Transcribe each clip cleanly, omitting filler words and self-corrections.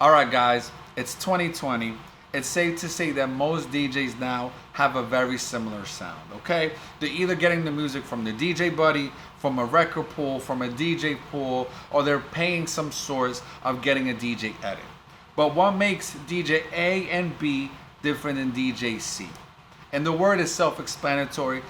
Alright guys, it's 2020. It's safe to say that most DJs now have a very similar sound, okay? They're either getting the music from the DJ buddy, from a record pool, from a DJ pool, or they're paying some source of getting a DJ edit. But what makes DJ A and B different than DJ C? And the word is self-explanatory.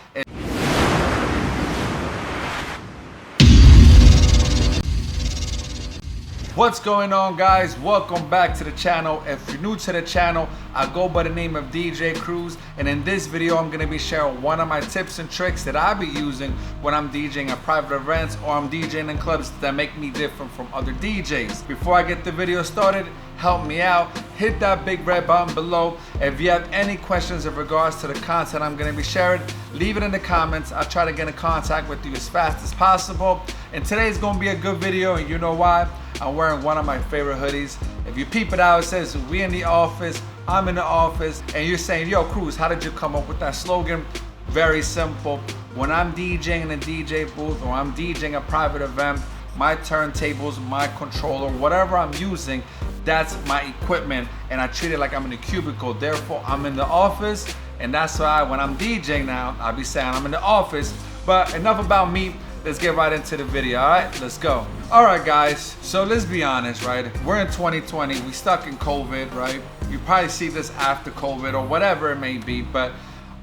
What's going on, guys? Welcome back to the channel. If you're new to the channel, I go by the name of DJ Cruze, and in this video I'm going to be sharing one of my tips and tricks that I be using when I'm DJing at private events or I'm DJing in clubs that make me different from other DJs. Before I get the video started, help me out, hit that big red button below. If you have any questions in regards to the content I'm going to be sharing, leave it in the comments. I'll try to get in contact with you as fast as possible. And today's going to be a good video, and you know why? I'm wearing one of my favorite hoodies. If you peep it out, it says we in the office, I'm in the office, and you're saying, yo Cruze, how did you come up with that slogan? Very simple. When I'm DJing in a DJ booth or I'm DJing a private event, my turntables, my controller, whatever I'm using, that's my equipment, and I treat it like I'm in a cubicle. Therefore, I'm in the office, and that's why when I'm DJing now, I'll be saying I'm in the office. But enough about me. Let's get right into the video, all right? Let's go. All right, guys, so let's be honest, right? We're in 2020, we stuck in COVID, right? You probably see this after COVID or whatever it may be, but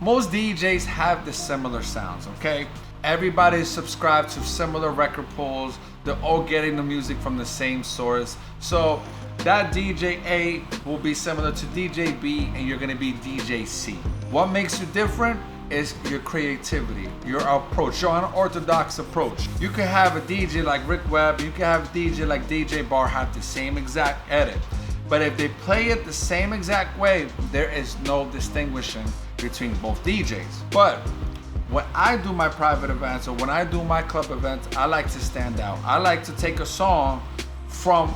most DJs have the similar sounds, okay? Everybody's subscribed to similar record pools. They're all getting the music from the same source. So that DJ A will be similar to DJ B, and you're gonna be DJ C. What makes you different is your creativity, your approach, your unorthodox approach. You can have a DJ like Rick Webb, you can have a DJ like DJ Bar have the same exact edit. But if they play it the same exact way, there is no distinguishing between both DJs. But when I do my private events or when I do my club events, I like to stand out. I like to take a song from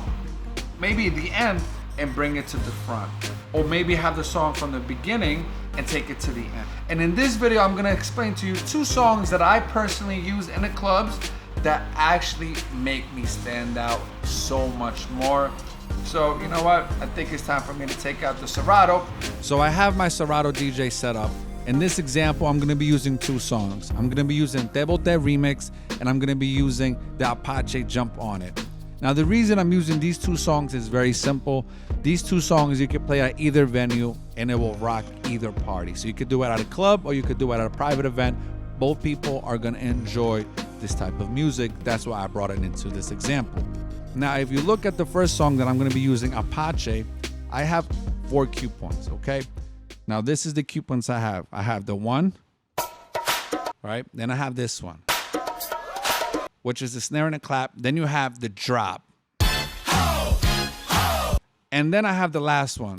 maybe the end and bring it to the front. Or maybe have the song from the beginning and take it to the end. And in this video, I'm gonna explain to you two songs that I personally use in the clubs that actually make me stand out so much more. So you know what? I think it's time for me to take out the Serato. So I have my Serato DJ set up. In this example, I'm gonna be using two songs. I'm gonna be using Debo Te Remix, and I'm gonna be using the Apache Jump On It. Now, the reason I'm using these two songs is very simple. These two songs you can play at either venue and it will rock either party. So you could do it at a club or you could do it at a private event. Both people are gonna enjoy this type of music. That's why I brought it into this example. Now, if you look at the first song that I'm gonna be using, Apache, I have 4 cue points, okay? Now, this is the cue points I have. I have the 1, right? Then I have this one, which is the snare and a clap. Then you have the drop. And then I have the last one.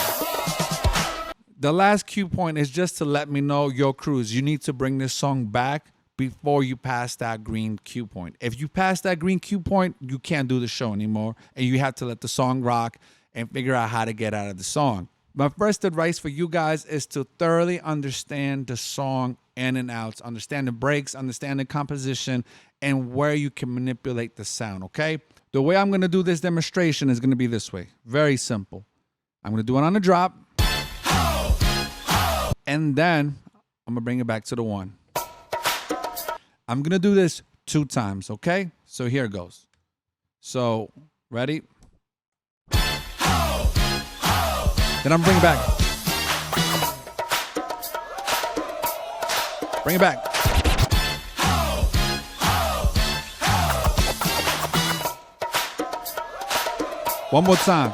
The last cue point is just to let me know, yo, Cruze, you need to bring this song back before you pass that green cue point. If you pass that green cue point, you can't do the show anymore, and you have to let the song rock and figure out how to get out of the song. My first advice for you guys is to thoroughly understand the song in and outs, understand the breaks, understand the composition, and where you can manipulate the sound, okay? The way I'm gonna do this demonstration is gonna be this way. Very simple. I'm gonna do it on the drop, and then I'm gonna bring it back to the 1. I'm gonna do this 2 times, okay? So here it goes. So, ready? Then I'm bringing it back. Bring it back. One more time.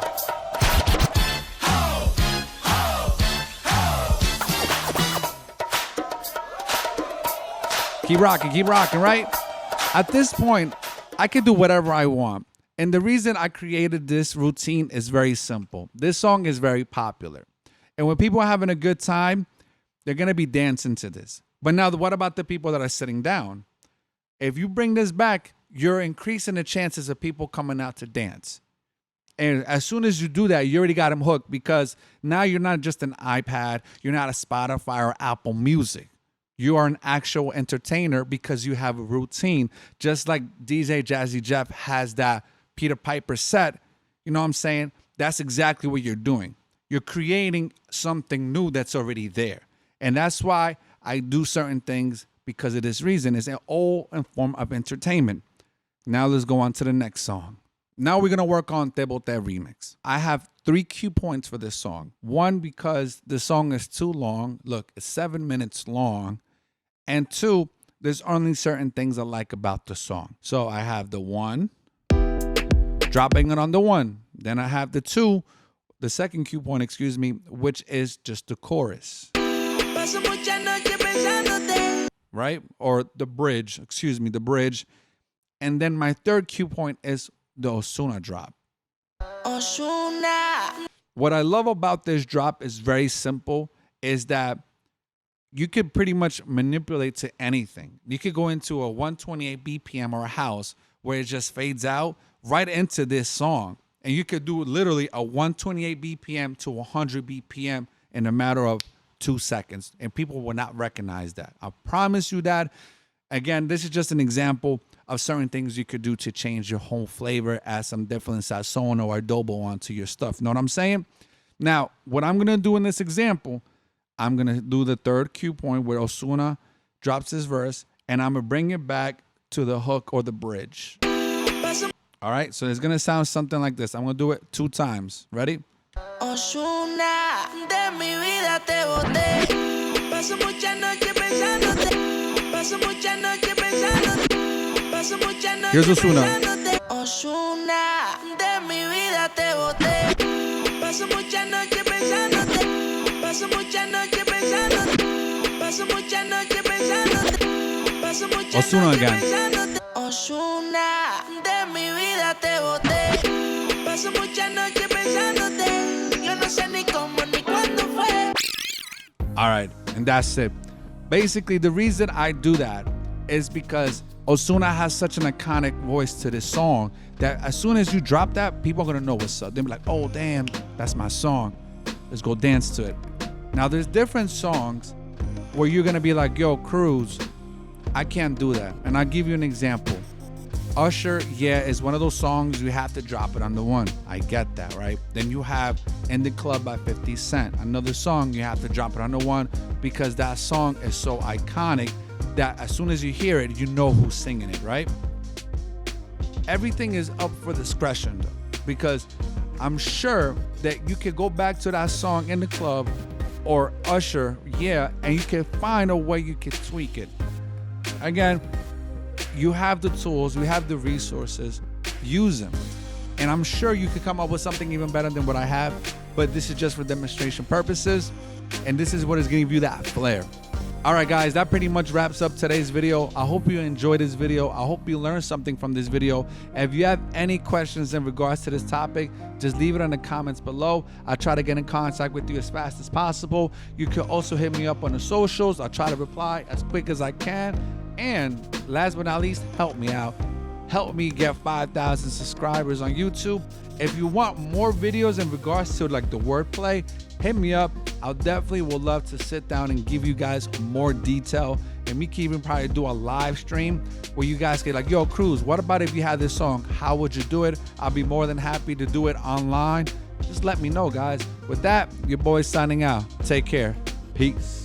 Keep rocking, right? At this point, I can do whatever I want. And the reason I created this routine is very simple. This song is very popular. And when people are having a good time, they're going to be dancing to this. But now, what about the people that are sitting down? If you bring this back, you're increasing the chances of people coming out to dance. And as soon as you do that, you already got them hooked, because now you're not just an iPad, you're not a Spotify or Apple Music. You are an actual entertainer because you have a routine. Just like DJ Jazzy Jeff has that Peter Piper set, you know what I'm saying? that's exactly what you're doing. You're creating something new that's already there. And that's why I do certain things, because of this reason. It's all in form of entertainment. Now let's go on to the next song. Now we're going to work on Te Bote Remix. I have 3 cue points for this song. 1, because the song is too long. Look, it's 7 minutes long. And 2, there's only certain things I like about the song. So I have the 1, dropping it on the 1. Then I have the 2, the second cue point, excuse me, which is just the chorus. Right? Or the bridge, excuse me, the bridge. And then my third cue point is the Ozuna drop. What I love about this drop is very simple, is that you could pretty much manipulate to anything. You could go into a 128 BPM or a house where it just fades out right into this song. And you could do literally a 128 BPM to 100 BPM in a matter of 2 seconds. And people will not recognize that. I promise you that. Again, this is just an example of certain things you could do to change your whole flavor, add some different sazon or adobo onto your stuff. Know what I'm saying? Now, what I'm going to do in this example, I'm going to do the third cue point where Ozuna drops his verse, and I'm going to bring it back to the hook or the bridge. All right, so it's going to sound something like this. I'm going to do it 2 times. Ready? Ozuna, de mi vida te boté. Paso muchas noches pensándote. Paso muchas noches pensándote. Here's Ozuna. Ozuna, de mi vida te boté. Paso muchas noches pensándote. Paso muchas noches pensándote. Paso muchas noches pensándote. Paso muchas noches pensándote. Ozuna, de mi vida te boté. Paso muchas noches pensándote. Yo no sé ni cómo ni cuándo fue. All right, and that's it. Basically, the reason I do that is because Ozuna has such an iconic voice to this song that as soon as you drop that, people are going to know what's up. They'll be like, oh, damn, that's my song. Let's go dance to it. Now, there's different songs where you're going to be like, yo, Cruze, I can't do that. And I'll give you an example. Usher, yeah, is one of those songs you have to drop it on the 1. I get that, right? Then you have In the Club by 50 Cent. Another song you have to drop it on the 1 because that song is so iconic that as soon as you hear it, you know who's singing it, right? Everything is up for discretion, though, because I'm sure that you could go back to that song In the Club or Usher, yeah, and you can find a way you can tweak it. Again, you have the tools, we have the resources, use them. And I'm sure you could come up with something even better than what I have, but this is just for demonstration purposes, and this is what is giving you that flair. All right, guys, that pretty much wraps up today's video. I hope you enjoyed this video. I hope you learned something from this video. If you have any questions in regards to this topic, just leave it in the comments below. I'll try to get in contact with you as fast as possible. You can also hit me up on the socials. I'll try to reply as quick as I can. And last but not least, help me out. Help me get 5,000 subscribers on YouTube. If you want more videos in regards to like the wordplay, hit me up. I'll definitely would love to sit down and give you guys more detail. And we can even probably do a live stream where you guys get like, yo, Cruze, what about if you had this song? How would you do it? I'll be more than happy to do it online. Just let me know, guys. With that, your boy's signing out. Take care. Peace.